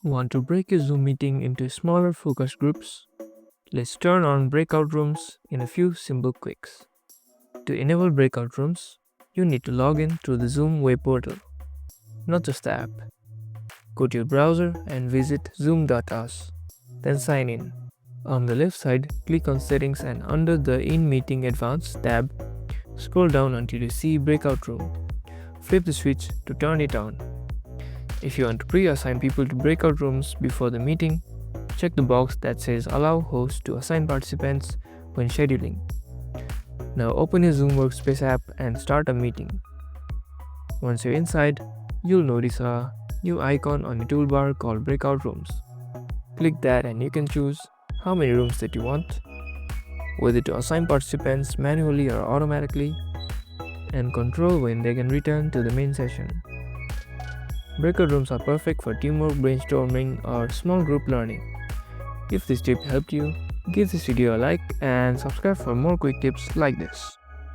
Want to break your Zoom meeting into smaller focus groups? Let's turn on breakout rooms in a few simple clicks. To enable breakout rooms, you need to log in through the Zoom web portal, not just the app. Go to your browser and visit zoom.us, then sign in. On the left side, click on Settings and under the In Meeting Advanced tab, scroll down until you see Breakout Room. Flip the switch to turn it on. If you want to pre-assign people to breakout rooms before the meeting, check the box that says Allow host to assign participants when scheduling. Now open your Zoom Workspace app and start a meeting. Once you're inside, you'll notice a new icon on your toolbar called Breakout Rooms. Click that and you can choose how many rooms that you want, whether to assign participants manually or automatically, and control when they can return to the main session. Breakout rooms are perfect for teamwork, brainstorming, or small group learning. If this tip helped you, give this video a like and subscribe for more quick tips like this.